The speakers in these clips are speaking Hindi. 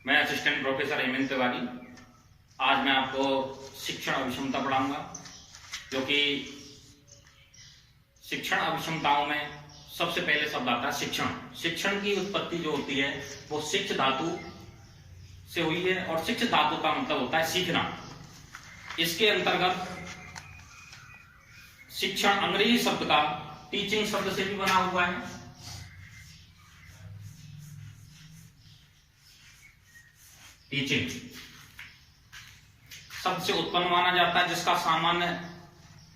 मैं असिस्टेंट प्रोफेसर हेमंत तिवारी। आज मैं आपको शिक्षण अभिक्षमता पढ़ाऊंगा, जो कि शिक्षण अभिक्षमताओं में सबसे पहले शब्द आता है शिक्षण। शिक्षण की उत्पत्ति जो होती है वो शिक्ष धातु से हुई है, और शिक्ष धातु का मतलब होता है सीखना। इसके अंतर्गत शिक्षण अंग्रेजी शब्द का टीचिंग शब्द से भी बना हुआ है। टीचिंग शब्द से उत्पन्न माना जाता है, जिसका सामान्य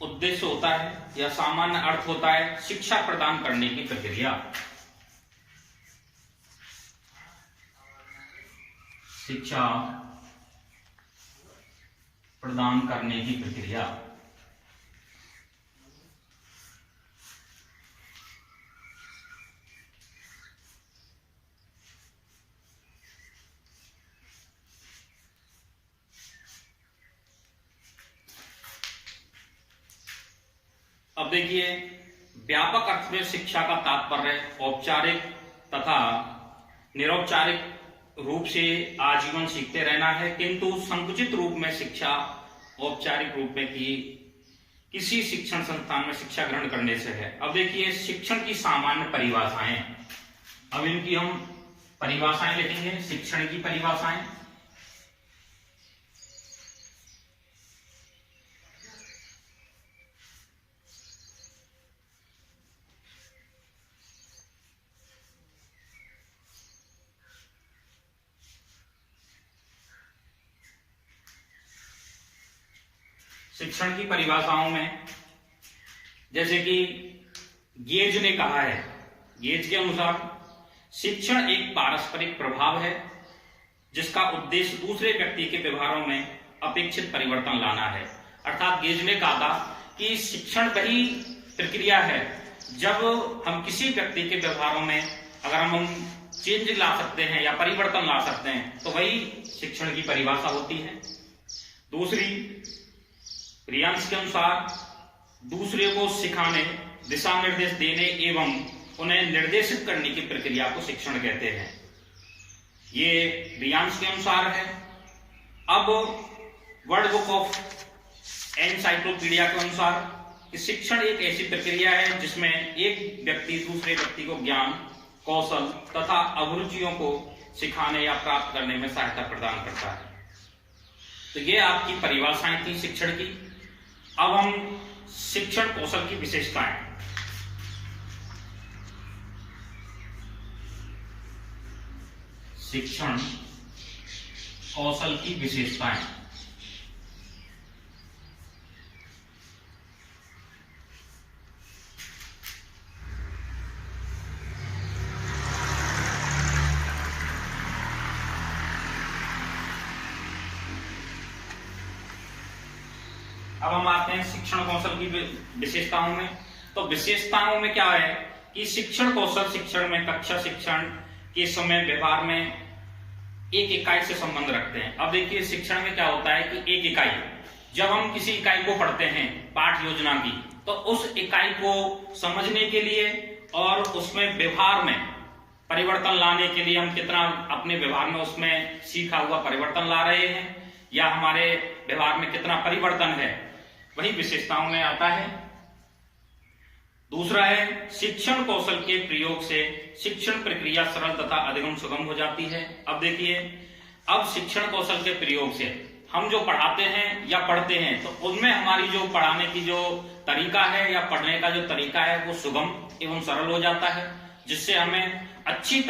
उद्देश्य होता है या सामान्य अर्थ होता है शिक्षा प्रदान करने की प्रक्रिया। शिक्षा प्रदान करने की प्रक्रिया। अब देखिए, व्यापक अर्थ में शिक्षा का तात्पर्य औपचारिक तथा निरौपचारिक रूप से आजीवन सीखते रहना है, किंतु संकुचित रूप में शिक्षा औपचारिक रूप में किसी शिक्षण संस्थान में शिक्षा ग्रहण करने से है। अब देखिए, शिक्षण की सामान्य परिभाषाएं, अब इनकी हम परिभाषाएं लिखेंगे। शिक्षण की परिभाषाएं, शिक्षण की परिभाषाओं में जैसे कि गेज ने कहा है, गेज के अनुसार शिक्षण एक पारस्परिक प्रभाव है जिसका उद्देश्य दूसरे व्यक्ति के व्यवहारों में अपेक्षित परिवर्तन लाना है। अर्थात गेज ने कहा था कि शिक्षण वही प्रक्रिया है जब हम किसी व्यक्ति के व्यवहारों में अगर हम चेंज ला सकते हैं या परिवर्तन ला सकते हैं तो वही शिक्षण की परिभाषा होती है। दूसरी, रियांस के अनुसार दूसरे को सिखाने, दिशा निर्देश देने एवं उन्हें निर्देशित करने की प्रक्रिया को शिक्षण कहते हैं। ये रियांस के अनुसार है। अब वर्ल्ड बुक ऑफ एनसाइक्लोपीडिया के अनुसार कि शिक्षण एक ऐसी प्रक्रिया है जिसमें एक व्यक्ति दूसरे व्यक्ति को ज्ञान, कौशल तथा अभिरुचियों को सिखाने या प्राप्त करने में सहायता प्रदान करता है। तो ये आपकी परिभाषाएं थी शिक्षण की। अब हम शिक्षण कौशल की विशेषताएं, शिक्षण कौशल की विशेषताएं। अब हम आते हैं शिक्षण कौशल की विशेषताओं में। तो विशेषताओं में क्या है कि शिक्षण कौशल शिक्षण में कक्षा शिक्षण के समय व्यवहार में एक इकाई से संबंध रखते हैं। अब देखिए, शिक्षण में क्या होता है कि एक इकाई, जब हम किसी इकाई को पढ़ते हैं पाठ योजना की, तो उस इकाई को समझने के लिए और उसमें व्यवहार में परिवर्तन लाने के लिए हम कितना अपने व्यवहार में उसमें सीखा हुआ परिवर्तन ला रहे हैं या हमारे व्यवहार में कितना परिवर्तन है, वही विशेषताओं में आता है। दूसरा है, शिक्षण कौशल के प्रयोग से शिक्षण प्रक्रिया सरल तथा अधिगम सुगम हो जाती है। अब देखिए, अब शिक्षण कौशल के प्रयोग से हम जो पढ़ाते हैं या पढ़ते हैं तो उनमें हमारी जो पढ़ाने की जो तरीका है या पढ़ने का जो तरीका है वो सुगम एवं सरल हो जाता है, जिससे हमें अच्छी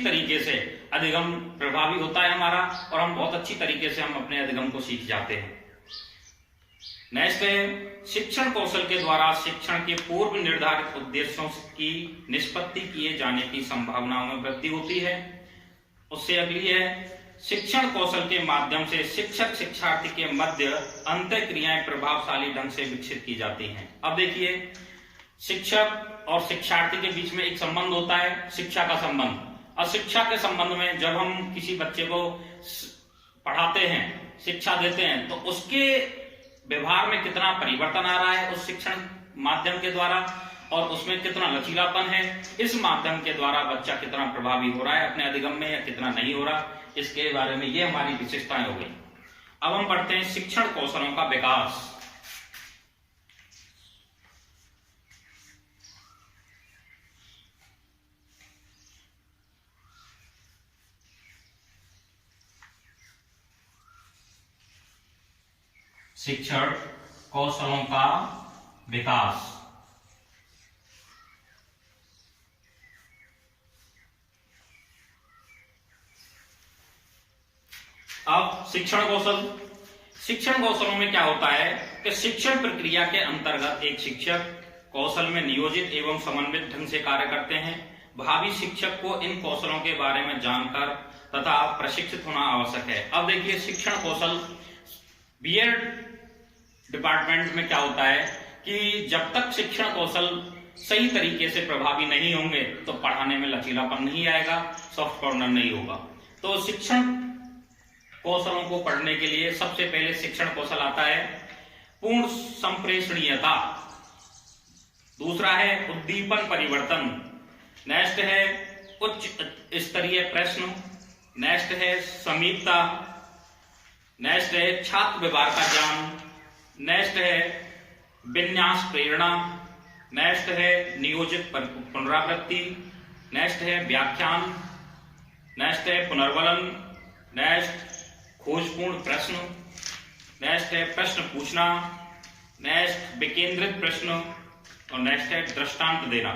तरीके से अधिगम प्रभावी होता है हमारा, और हम बहुत अच्छी तरीके से हम अपने अधिगम को सीख जाते हैं। नेक्स्ट है, शिक्षण कौशल के द्वारा शिक्षण के पूर्व निर्धारित उद्देश्यों की निष्पत्ति किए जाने की संभावनाओं में वृद्धि होती है। उससे अगली है, शिक्षण कौशल के माध्यम से शिक्षक शिक्षार्थी के मध्य अंतःक्रियाएं प्रभावशाली ढंग से विकसित की जाती हैं। अब देखिए, शिक्षक और शिक्षार्थी के बीच में एक संबंध होता है, शिक्षा का संबंध। और शिक्षा के संबंध में जब हम किसी बच्चे को पढ़ाते हैं, शिक्षा देते हैं, तो उसके व्यवहार में कितना परिवर्तन आ रहा है उस शिक्षण माध्यम के द्वारा, और उसमें कितना लचीलापन है, इस माध्यम के द्वारा बच्चा कितना प्रभावी हो रहा है अपने अधिगम में या कितना नहीं हो रहा, इसके बारे में ये हमारी विशेषताएं हो गई। अब हम पढ़ते हैं शिक्षण कौशलों का विकास। शिक्षण कौशलों का विकास। अब शिक्षण कौशलों में क्या होता है कि शिक्षण प्रक्रिया के अंतर्गत एक शिक्षक कौशल में नियोजित एवं समन्वित ढंग से कार्य करते हैं। भावी शिक्षक को इन कौशलों के बारे में जानकर तथा प्रशिक्षित होना आवश्यक है। अब देखिए शिक्षण कौशल बीएड डिपार्टमेंट में क्या होता है कि जब तक शिक्षण कौशल सही तरीके से प्रभावी नहीं होंगे तो पढ़ाने में लचीलापन नहीं आएगा, सॉफ्ट कॉर्नर नहीं होगा। तो शिक्षण कौशलों को पढ़ने के लिए सबसे पहले शिक्षण कौशल आता है पूर्ण संप्रेषणीयता, दूसरा है उद्दीपन परिवर्तन, नेक्स्ट है उच्च स्तरीय प्रश्न, नेक्स्ट है समीपता, नेक्स्ट है छात्र व्यवहार का ज्ञान, नेक्स्ट है विन्यास प्रेरणा, नेक्स्ट है नियोजित पुनरावृत्ति, नेक्स्ट है व्याख्यान, नेक्स्ट है पुनर्वलन, नेक्स्ट खोजपूर्ण प्रश्न, नेक्स्ट है प्रश्न पूछना, नेक्स्ट विकेंद्रित प्रश्न और नेक्स्ट है दृष्टांत देना।